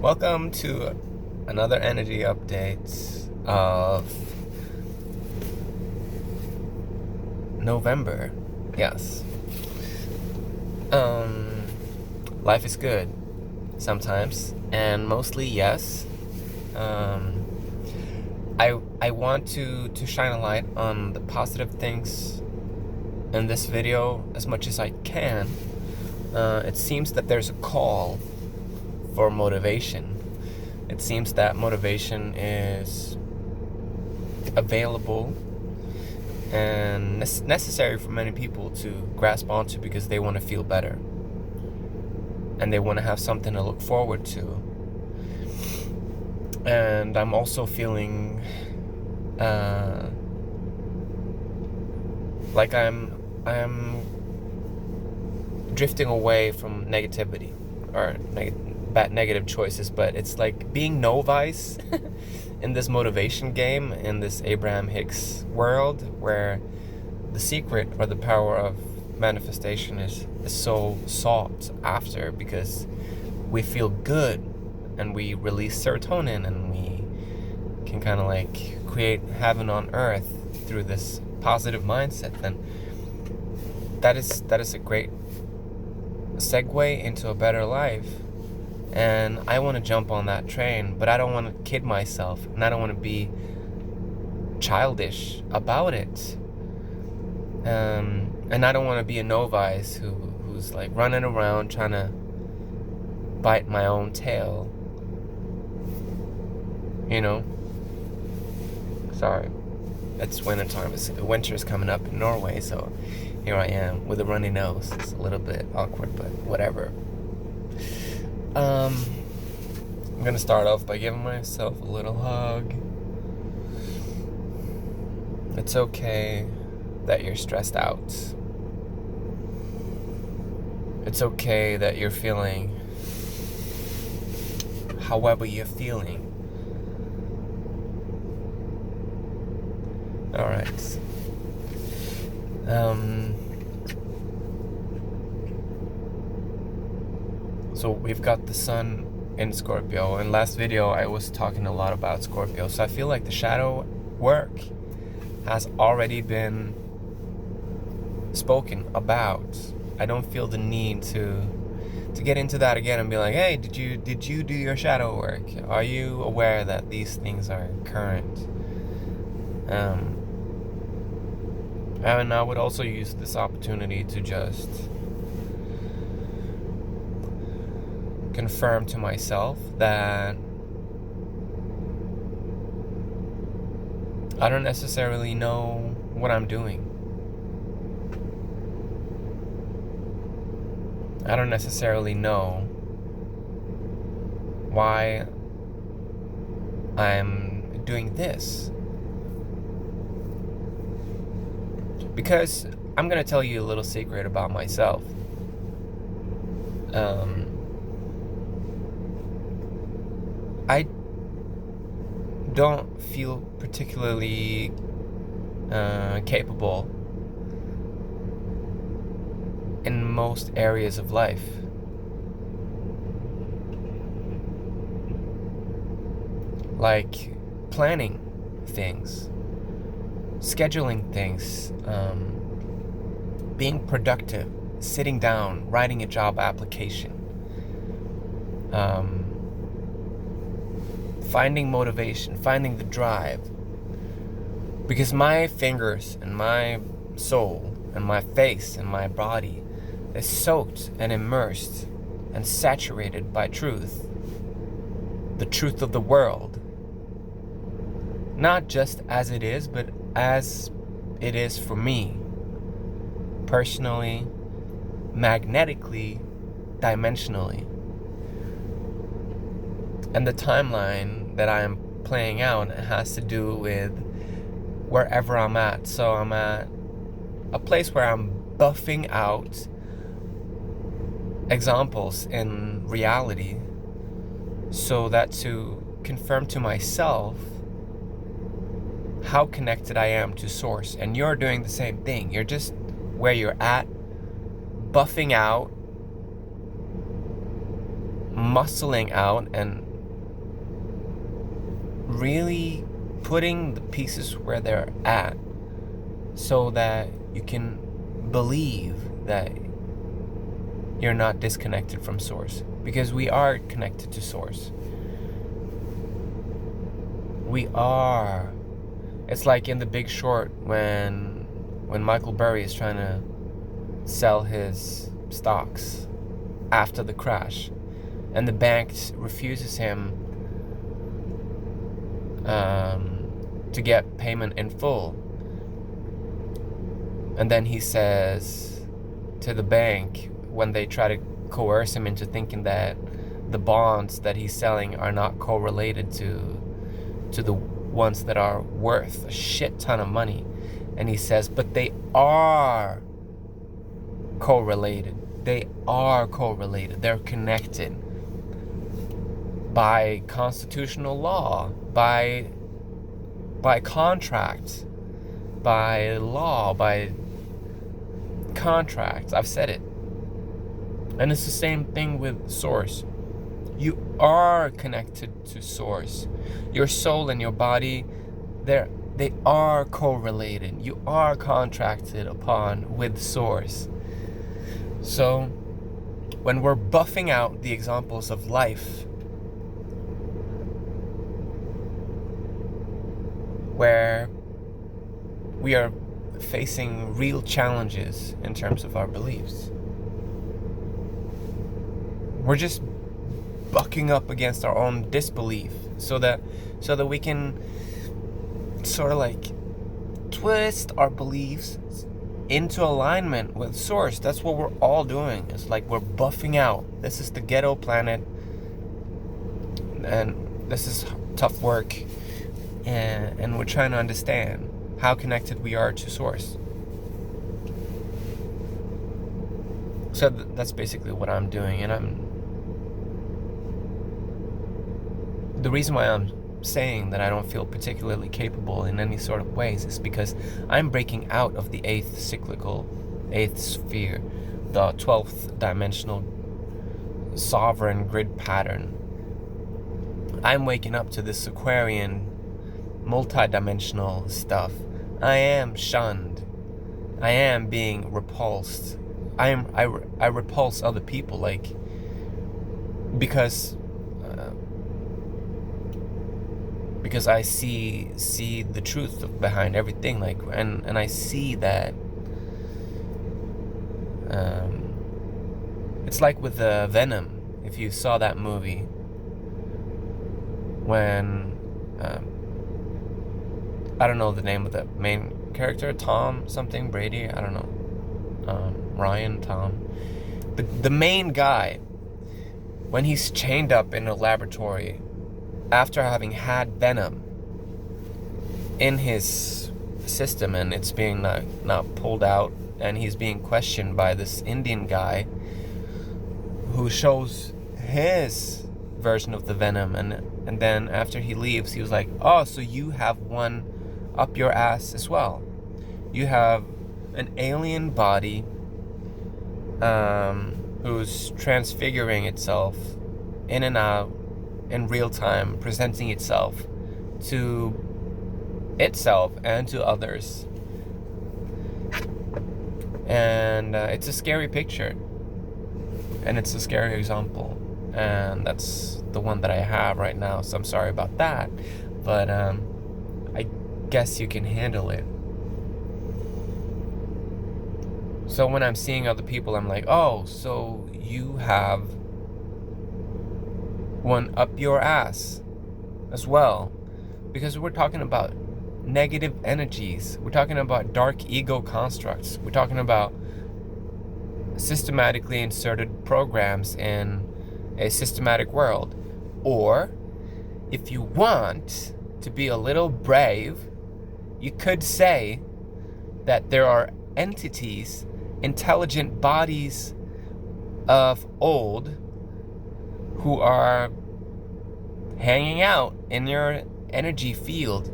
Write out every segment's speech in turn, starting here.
Welcome to another energy update of November. Yes. Um, Life is good sometimes, and mostly yes. Um, I want to shine a light on the positive things in this video as much as I can. It seems that there's a call for motivation. It seems that motivation is available and necessary for many people to grasp onto because they want to feel better and they want to have something to look forward to. And I'm also feeling like I'm drifting away from negativity or negative choices, but it's like being novice in this motivation game, in this Abraham Hicks world, where the secret or the power of manifestation is so sought after because we feel good and we release serotonin and we can kind of like create heaven on earth through this positive mindset. Then that is a great segue into a better life. And I want to jump on that train, but I don't want to kid myself, and I don't want to be childish about it. And I don't want to be a novice who's like running around trying to bite my own tail. You know? Sorry. It's wintertime. Winter's coming up in Norway, so here I am with a runny nose. It's a little bit awkward, but whatever. I'm gonna start off by giving myself a little hug. It's okay that you're stressed out. It's okay that you're feeling however you're feeling. Alright. So we've got the sun in Scorpio. In last video, I was talking a lot about Scorpio. So I feel like the shadow work has already been spoken about. I don't feel the need to get into that again and be like, hey, did you do your shadow work? Are you aware that these things are current? And I would also use this opportunity to just confirm to myself that I don't necessarily know what I'm doing. I don't necessarily know why I'm doing this. Because I'm gonna tell you a little secret about myself. I don't feel particularly capable in most areas of life. Like planning things, scheduling things, being productive, sitting down, writing a job application, finding motivation, finding the drive. Because my fingers and my soul and my face and my body is soaked and immersed and saturated by truth. The truth of the world. Not just as it is, but as it is for me. Personally, magnetically, dimensionally. And the timeline that I am playing out has to do with wherever I'm at. So I'm at a place where I'm buffing out examples in reality so that to confirm to myself how connected I am to source. And you're doing the same thing. You're just where you're at, buffing out, muscling out, and really putting the pieces where they're at so that you can believe that you're not disconnected from source, because we are connected to source. We are. It's like in The Big Short when Michael Burry is trying to sell his stocks after the crash, and the bank refuses him to get payment in full. And then he says to the bank, when they try to coerce him into thinking that the bonds that he's selling are not correlated to the ones that are worth a shit ton of money, and he says, but they are correlated. They are correlated. They're connected by constitutional law, by contract, by law, by contracts. I've said it. And it's the same thing with source. You are connected to source. Your soul and your body, they are correlated. You are contracted upon with source. So when we're buffing out the examples of life, where we are facing real challenges in terms of our beliefs, we're just bucking up against our own disbelief so that we can sort of like twist our beliefs into alignment with source. That's what we're all doing. It's like we're buffing out. This is the ghetto planet, and this is tough work, and we're trying to understand how connected we are to source. So that's basically what I'm doing, and the reason why I'm saying that I don't feel particularly capable in any sort of ways is because I'm breaking out of the eighth sphere, the 12th dimensional sovereign grid pattern. I'm waking up to this Aquarian multi-dimensional stuff. I am shunned. I am being repulsed. I repulse other people, like, because I see the truth behind everything, like, and I see that it's like with Venom. If you saw that movie, when I don't know the name of the main character, Tom something Brady, I don't know, Ryan, Tom, the main guy, when he's chained up in a laboratory after having had venom in his system, and it's being not pulled out, and he's being questioned by this Indian guy who shows his version of the venom, and then after he leaves, he was like, oh, so you have one up your ass as well. You have an alien body who's transfiguring itself in and out in real time, presenting itself to itself and to others. And it's a scary picture, and it's a scary example, and that's the one that I have right now, so I'm sorry about that, but I guess you can handle it. So when I'm seeing other people, I'm like, oh, so you have one up your ass as well, because we're talking about negative energies, we're talking about dark ego constructs, we're talking about systematically inserted programs in a systematic world. Or if you want to be a little brave, you could say that there are entities, intelligent bodies of old, who are hanging out in your energy field,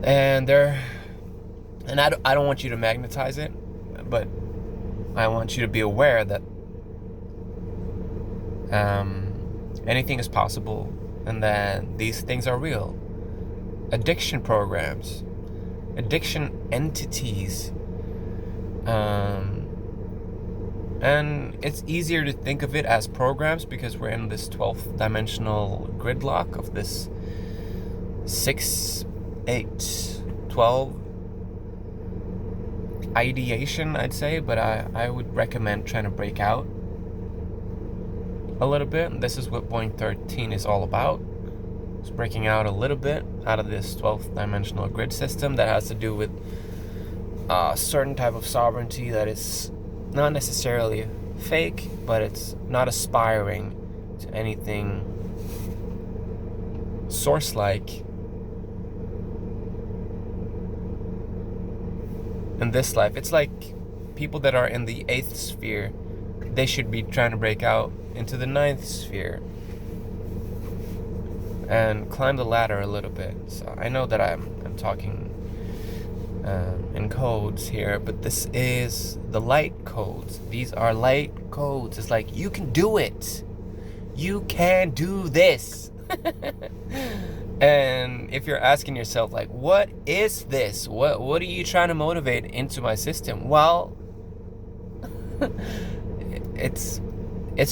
and I don't want you to magnetize it, but I want you to be aware that anything is possible and that these things are real. Addiction programs, addiction entities, and it's easier to think of it as programs because we're in this 12th dimensional gridlock of this 6, 8, 12 ideation, I'd say, but I would recommend trying to break out a little bit. This is what Point 13 is all about. It's breaking out a little bit out of this 12th dimensional grid system that has to do with a certain type of sovereignty that is not necessarily fake, but it's not aspiring to anything source-like in this life. It's like people that are in the 8th sphere, they should be trying to break out into the 9th sphere and climb the ladder a little bit. So I know that I'm talking in codes here, but this is the light codes. These are light codes. It's like, you can do it. You can do this. And if you're asking yourself, like, what is this? What are you trying to motivate into my system? Well, it's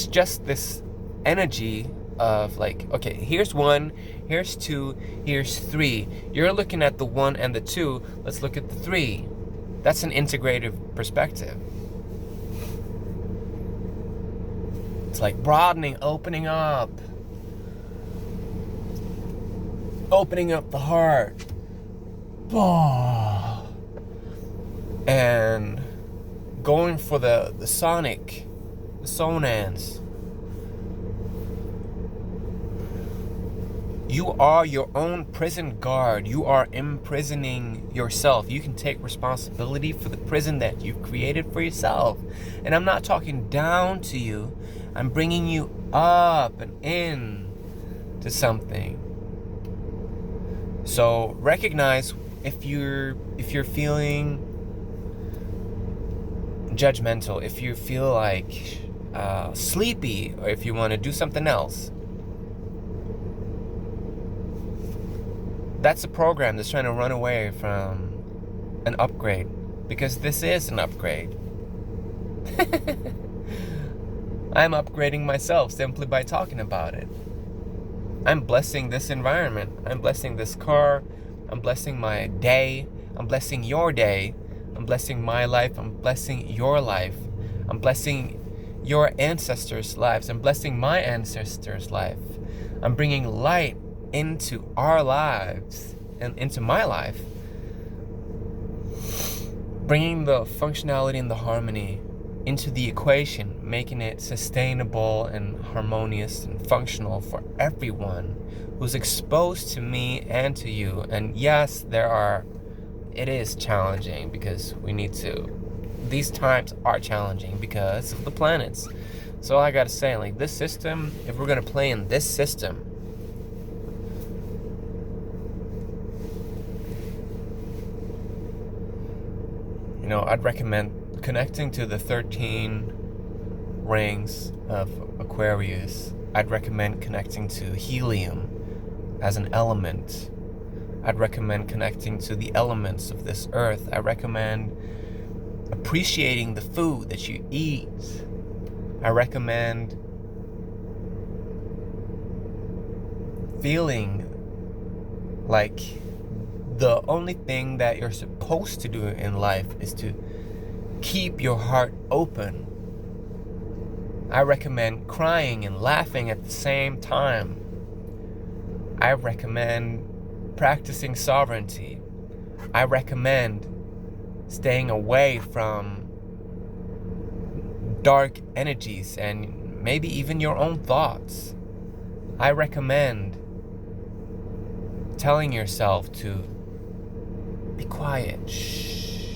just this energy of like, okay, here's 1, here's 2, here's 3. You're looking at the 1 and the 2. Let's look at the 3. That's an integrative perspective. It's like broadening, opening up the heart, and going for the sonic, the sonans. You are your own prison guard. You are imprisoning yourself. You can take responsibility for the prison that you've created for yourself. And I'm not talking down to you. I'm bringing you up and in to something. So recognize if you're feeling judgmental, if you feel like sleepy, or if you want to do something else. That's a program that's trying to run away from an upgrade, because this is an upgrade. I'm upgrading myself simply by talking about it. I'm blessing this environment. I'm blessing this car. I'm blessing my day. I'm blessing your day. I'm blessing my life. I'm blessing your life. I'm blessing your ancestors' lives. I'm blessing my ancestors' life. I'm bringing light into our lives and into my life. Bringing the functionality and the harmony into the equation, making it sustainable and harmonious and functional for everyone who's exposed to me and to you. And yes, it is challenging because these times are challenging because of the planets. So I gotta say, like, this system, if we're gonna play in this system, I'd recommend connecting to the 13 rings of Aquarius. I'd recommend connecting to helium as an element. I'd recommend connecting to the elements of this earth. I recommend appreciating the food that you eat. I recommend feeling like the only thing that you're supposed to do in life is to keep your heart open. I recommend crying and laughing at the same time. I recommend practicing sovereignty. I recommend staying away from dark energies and maybe even your own thoughts. I recommend telling yourself to be quiet, shh,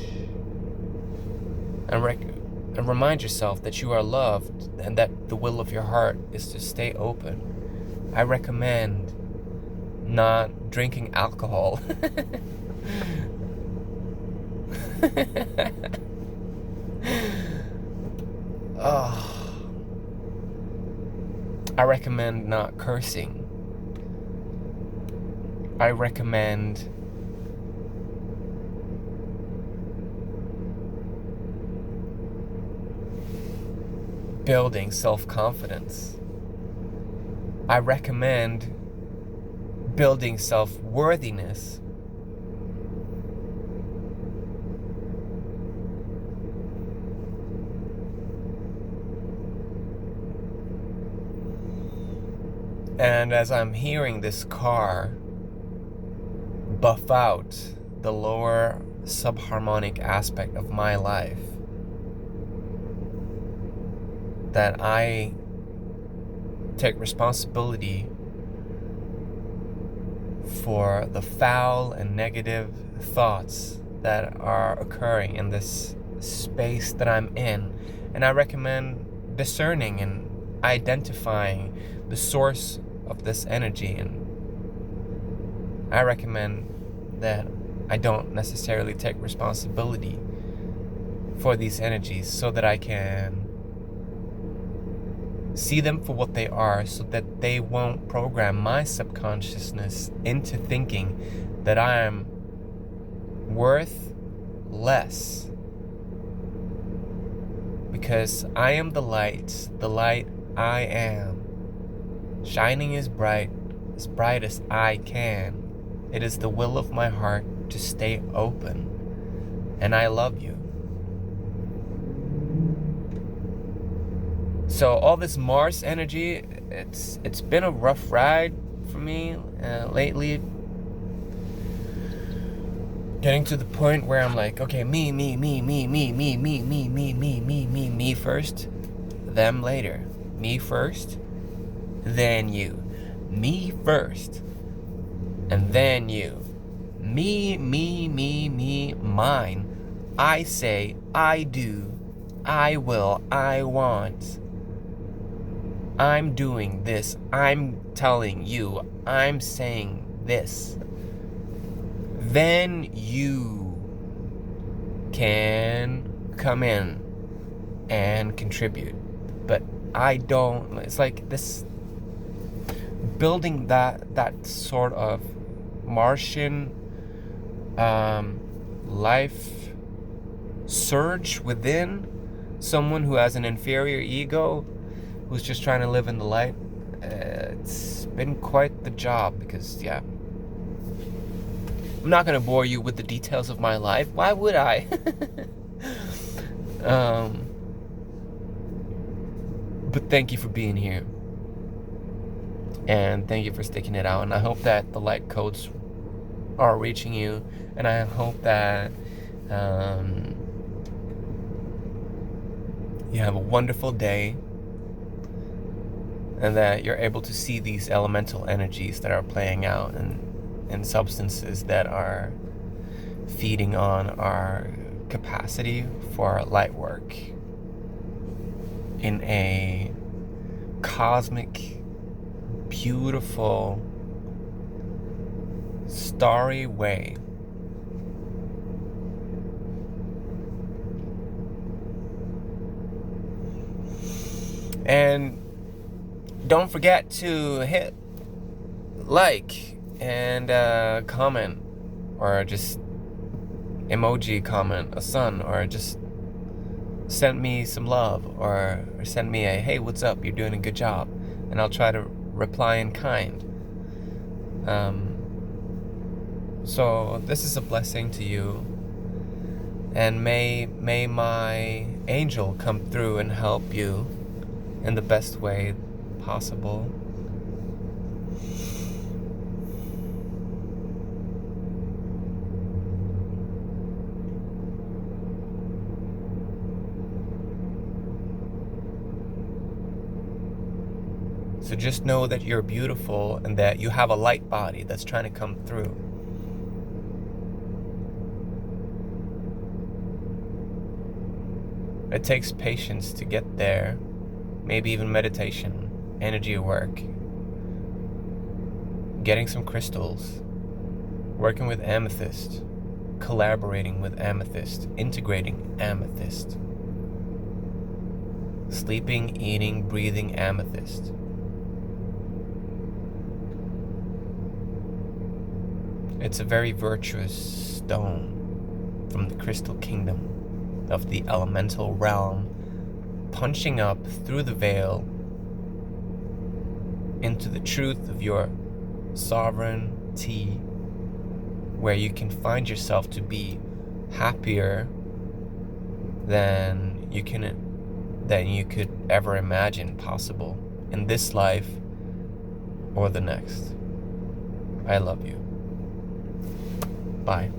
and remind yourself that you are loved and that the will of your heart is to stay open. I recommend not drinking alcohol. I recommend not cursing. I recommend building self-confidence. I recommend building self-worthiness. And as I'm hearing this car buff out the lower subharmonic aspect of my life, that I take responsibility for the foul and negative thoughts that are occurring in this space that I'm in. And I recommend discerning and identifying the source of this energy. And I recommend that I don't necessarily take responsibility for these energies, so that I can see them for what they are, so that they won't program my subconsciousness into thinking that I am worth less. Because I am the light I am, shining as bright as I can. It is the will of my heart to stay open, and I love you. So all this Mars energy, it's been a rough ride for me lately. Getting to the point where I'm like, okay, me first, them later. Me first, then you. Me first, and then you. Me, mine. I say, I do, I will, I want. I'm doing this. I'm telling you. I'm saying this. Then you can come in and contribute. But I don't. It's like this, building that sort of Martian life surge within someone who has an inferior ego, who's just trying to live in the light. It's been quite the job, because yeah, I'm not gonna bore you with the details of my life. Why would I? But thank you for being here, and thank you for sticking it out. And I hope that the light codes are reaching you, and I hope that you have a wonderful day, and that you're able to see these elemental energies that are playing out, and substances that are feeding on our capacity for light work in a cosmic, beautiful, starry way. And don't forget to hit like and comment, or just emoji comment a sun, or just send me some love, or send me a hey, what's up, you're doing a good job, and I'll try to reply in kind. So this is a blessing to you, and may my angel come through and help you in the best way possible. So just know that you're beautiful, and that you have a light body that's trying to come through. It takes patience to get there, maybe even meditation, energy work, getting some crystals, working with amethyst, collaborating with amethyst, integrating amethyst, sleeping, eating, breathing amethyst. It's a very virtuous stone from the crystal kingdom of the elemental realm, punching up through the veil into the truth of your sovereignty, where you can find yourself to be happier than you could ever imagine possible in this life or the next. I love you. Bye.